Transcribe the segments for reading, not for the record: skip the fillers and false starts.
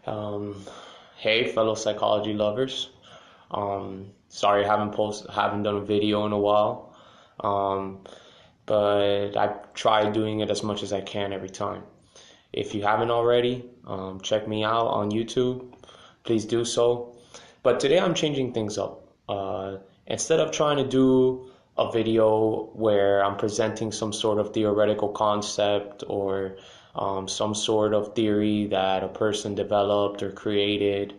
Um, hey, fellow psychology lovers. Sorry I haven't done a video in a while. Um, but I try doing it as much as I can every time. If you haven't already, check me out on YouTube. Please do so. But today I'm changing things up. Instead of trying to do a video where I'm presenting some sort of theoretical concept or some sort of theory that a person developed or created,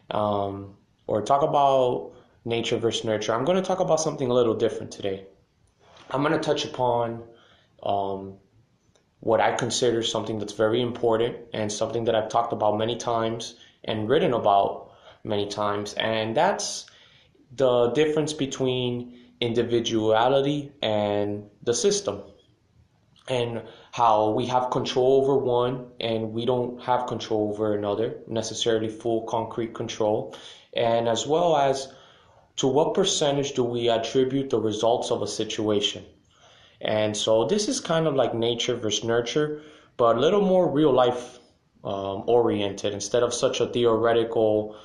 or talk about nature versus nurture, I'm going to talk about something a little different today. I'm going to touch upon um, what I consider something that's very important and something that I've talked about many times and written about many times, and that's the difference between individuality and the system, and how we have control over one and we don't have control over another, necessarily full concrete control, and as well as to what percentage do we attribute the results of a situation. And so this is kind of like nature versus nurture, but a little more real life oriented instead of such a theoretical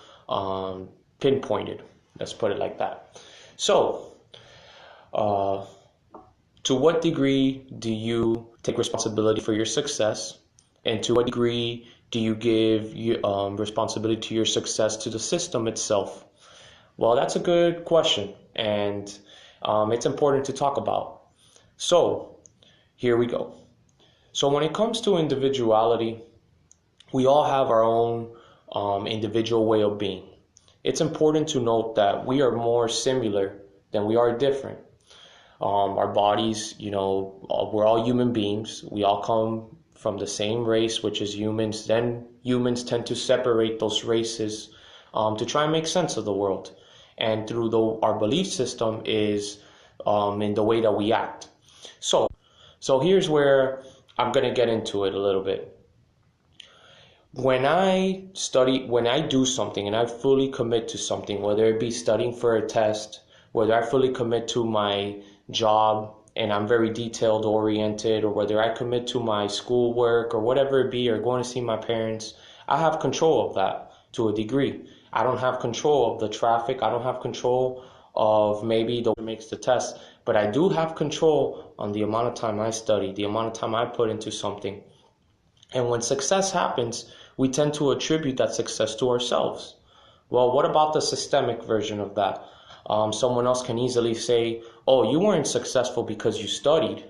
pinpointed. Let's put it like that. So, uh, to what degree do you take responsibility for your success, and to what degree do you give responsibility to your success to the system itself? Well, that's a good question, and it's important to talk about. So, here we go. So, when it comes to individuality, we all have our own individual way of being. It's important to note that we are more similar than we are different. Our bodies, we're all human beings. We all come from the same race, which is humans. Then humans tend to separate those races to try and make sense of the world. And through our belief system is in the way that we act. So here's where I'm going to get into it a little bit. When I do something and I fully commit to something, whether it be studying for a test, whether I fully commit to my job and I'm very detailed oriented, or whether I commit to my schoolwork or whatever it be, or going to see my parents, I have control of that to a degree. I don't have control of the traffic. I don't have control of maybe the makes the test, but I do have control on the amount of time I study, the amount of time I put into something. And when success happens, we tend to attribute that success to ourselves. Well, what about the systemic version of that? Someone else can easily say, oh, you weren't successful because you studied.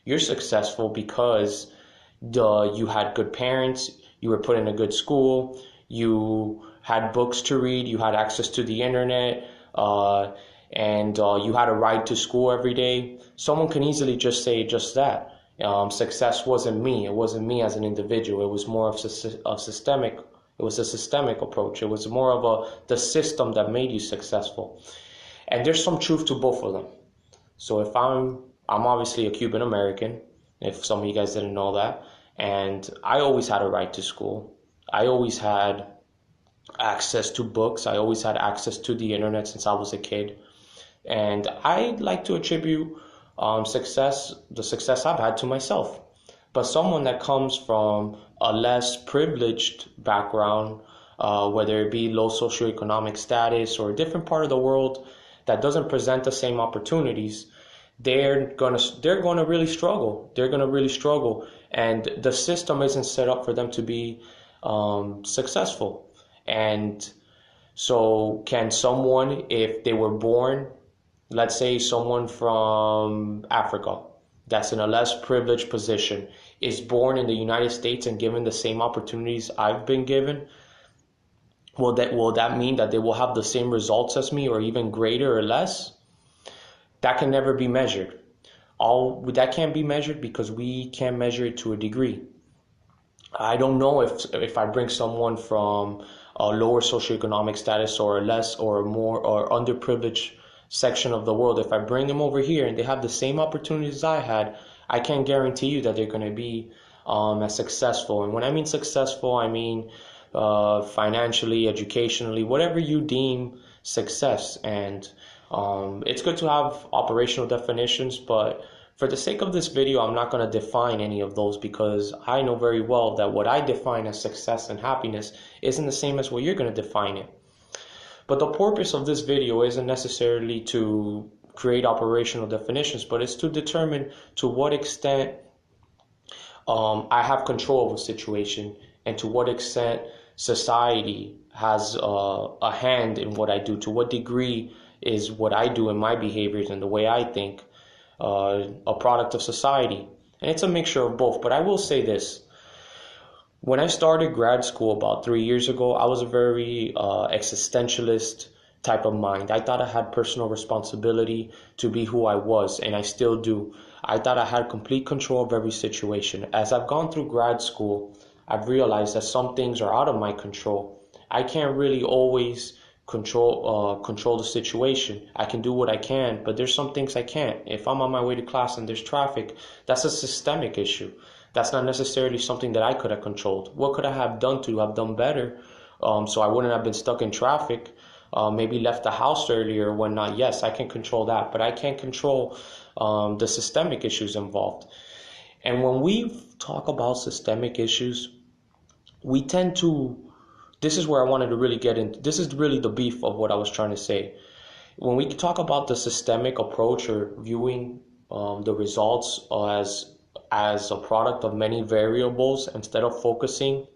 You're successful because you had good parents, you were put in a good school, you had books to read, you had access to the internet, and you had a ride to school every day. Someone can easily just say just that. Success wasn't me. It wasn't me as an individual. It was more of systemic. It was a systemic approach. It was more of the system that made you successful. And there's some truth to both of them. So if I'm obviously a Cuban American, if some of you guys didn't know that, and I always had a right to school. I always had access to books. I always had access to the internet since I was a kid. And I like to attribute the success I've had to myself. But someone that comes from a less privileged background, whether it be low socioeconomic status or a different part of the world that doesn't present the same opportunities, they're gonna really struggle. They're gonna really struggle, and the system isn't set up for them to be successful. And so, can someone, if they were born, let's say someone from Africa that's in a less privileged position, is born in the United States and given the same opportunities I've been given, will that mean that they will have the same results as me or even greater or less? That can never be measured. That can't be measured because we can't measure it to a degree. I don't know if I bring someone from a lower socioeconomic status or a less or more or underprivileged section of the world, if I bring them over here and they have the same opportunities I had, I can't guarantee you that they're going to be as successful. And when I mean successful, I mean financially, educationally, whatever you deem success. And it's good to have operational definitions, but For the sake of this video, I'm not going to define any of those because I know very well that what I define as success and happiness isn't the same as what you're going to define it. But the purpose of this video isn't necessarily to create operational definitions, but it's to determine to what extent I have control of a situation and to what extent society has a hand in what I do, to what degree is what I do in my behaviors and the way I think a product of society. And it's a mixture of both. But I will say this. When I started grad school about 3 years ago, I was a very existentialist type of mind. I thought I had personal responsibility to be who I was, and I still do. I thought I had complete control of every situation. As I've gone through grad school, I've realized that some things are out of my control. I can't really always control the situation. I can do what I can, but there's some things I can't. If I'm on my way to class and there's traffic, that's a systemic issue. That's not necessarily something that I could have controlled. What could I have done to have done better so I wouldn't have been stuck in traffic? Maybe left the house earlier or whatnot. Yes, I can control that, but I can't control the systemic issues involved. And when we talk about systemic issues, we tend to, this is where I wanted to really get into, this is really the beef of what I was trying to say. When we talk about the systemic approach or viewing the results as a product of many variables instead of focusing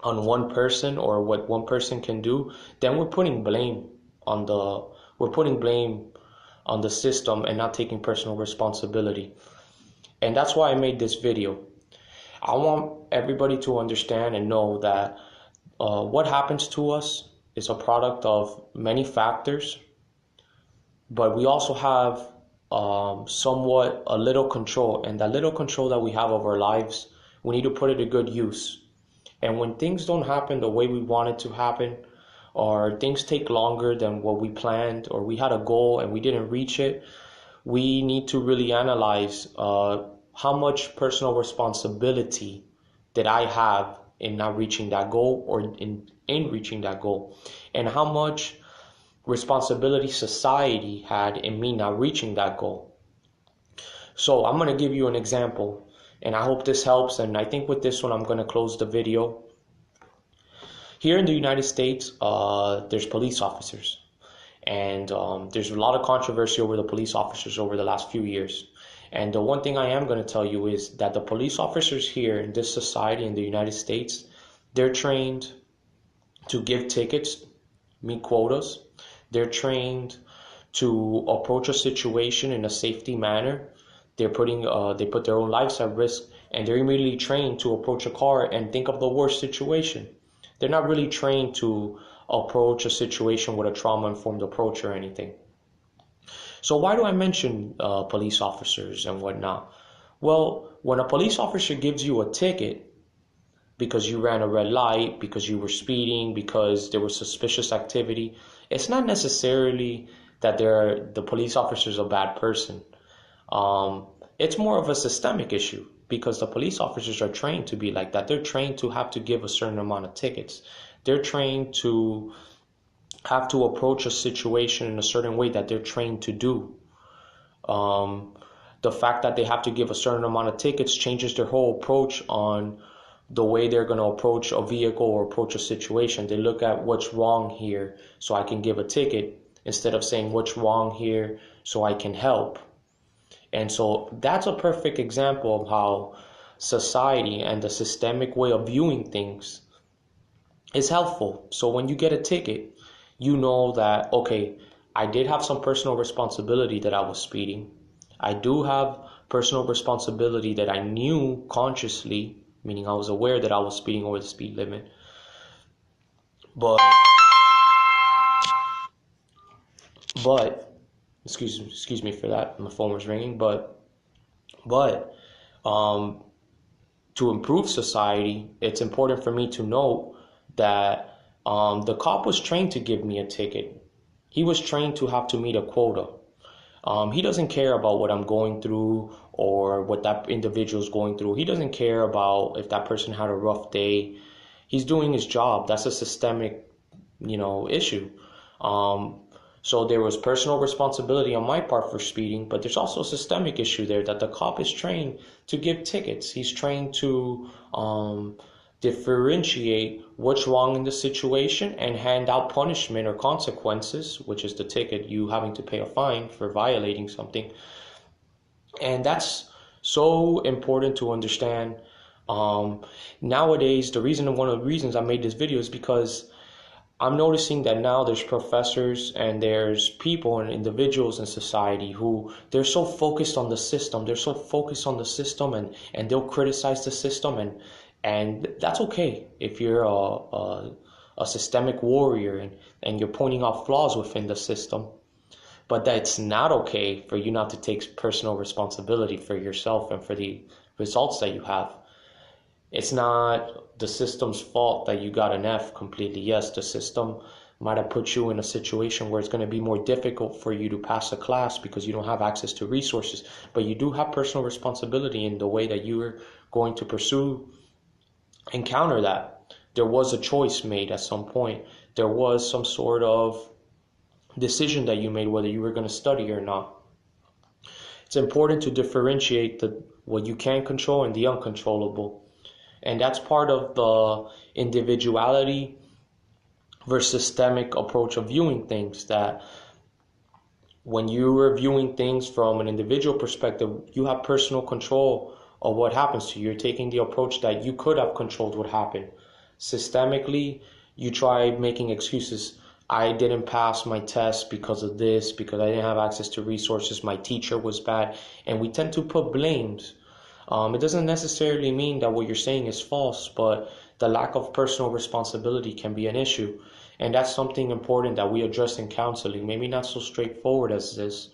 on one person or what one person can do, then we're putting blame on the system and not taking personal responsibility. And that's why I made this video. I want everybody to understand and know that what happens to us is a product of many factors, but we also have somewhat a little control, and that little control that we have of our lives, we need to put it to good use. And when things don't happen the way we want it to happen, or things take longer than what we planned, or we had a goal and we didn't reach it, we need to really analyze how much personal responsibility did I have in not reaching that goal or in reaching that goal, and how much responsibility society had in me not reaching that goal. So I'm going to give you an example, and I hope this helps, and I think with this one I'm going to close the video. Here in the United States, there's police officers, and there's a lot of controversy over the police officers over the last few years. And the one thing I am going to tell you is that the police officers here in this society in the United States, they're trained to give tickets, meet quotas. They're trained to approach a situation in a safety manner. They put their own lives at risk, and they're immediately trained to approach a car and think of the worst situation. They're not really trained to approach a situation with a trauma-informed approach or anything. So why do I mention police officers and whatnot? Well, when a police officer gives you a ticket because you ran a red light, because you were speeding, because there was suspicious activity, it's not necessarily that the police officer is a bad person. It's more of a systemic issue because the police officers are trained to be like that. They're trained to have to give a certain amount of tickets. They're trained to have to approach a situation in a certain way that they're trained to do. The fact that they have to give a certain amount of tickets changes their whole approach on the way they're going to approach a vehicle or approach a situation. They look at what's wrong here so I can give a ticket instead of saying what's wrong here so I can help. And so that's a perfect example of how society and the systemic way of viewing things is helpful. So when you get a ticket, you know that, okay, I did have some personal responsibility that I was speeding. I do have personal responsibility that I knew consciously, meaning I was aware that I was speeding over the speed limit. But excuse me for that, my phone was ringing. But to improve society, it's important for me to note that the cop was trained to give me a ticket. He was trained to have to meet a quota. He doesn't care about what I'm going through or what that individual is going through. He doesn't care about if that person had a rough day. He's doing his job. That's a systemic, issue. So there was personal responsibility on my part for speeding, but there's also a systemic issue there that the cop is trained to give tickets. He's trained to differentiate what's wrong in the situation and hand out punishment or consequences, which is the ticket, you having to pay a fine for violating something. And that's so important to understand. Nowadays, one of the reasons I made this video is because I'm noticing that now there's professors and there's people and individuals in society who they're so focused on the system. They're so focused on the system and they'll criticize the system and that's okay if you're a systemic warrior and you're pointing out flaws within the system. But that's not okay for you not to take personal responsibility for yourself and for the results that you have. It's not the system's fault that you got an F completely. Yes, the system might have put you in a situation where it's going to be more difficult for you to pass a class because you don't have access to resources, but you do have personal responsibility in the way that you are going to pursue and counter that. There was a choice made at some point. There was some sort of decision that you made whether you were going to study or not. It's important to differentiate what you can control and the uncontrollable. And that's part of the individuality versus systemic approach of viewing things, that when you are viewing things from an individual perspective, you have personal control of what happens to you. You're taking the approach that you could have controlled what happened. Systemically, you try making excuses. I didn't pass my test because of this, because I didn't have access to resources, my teacher was bad, and we tend to put blames. It doesn't necessarily mean that what you're saying is false, but the lack of personal responsibility can be an issue. And that's something important that we address in counseling. Maybe not so straightforward as this,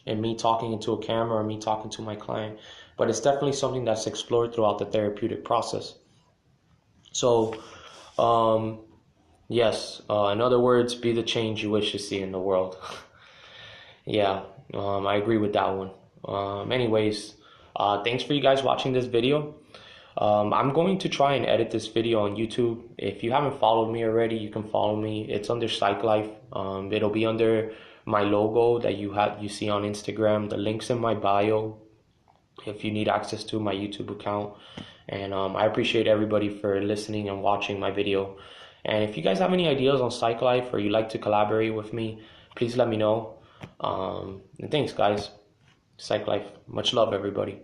and me talking into a camera or me talking to my client, but it's definitely something that's explored throughout the therapeutic process. So, yes, in other words, be the change you wish to see in the world. Yeah, I agree with that one. Anyways, thanks for you guys watching this video. I'm going to try and edit this video on YouTube. If you haven't followed me already, you can follow me. It's under Psych Life. It'll be under my logo that you see on Instagram. The link's in my bio if you need access to my YouTube account. And I appreciate everybody for listening and watching my video. And if you guys have any ideas on Psych Life or you'd like to collaborate with me, please let me know. And thanks, guys. Psych Life. Much love, everybody.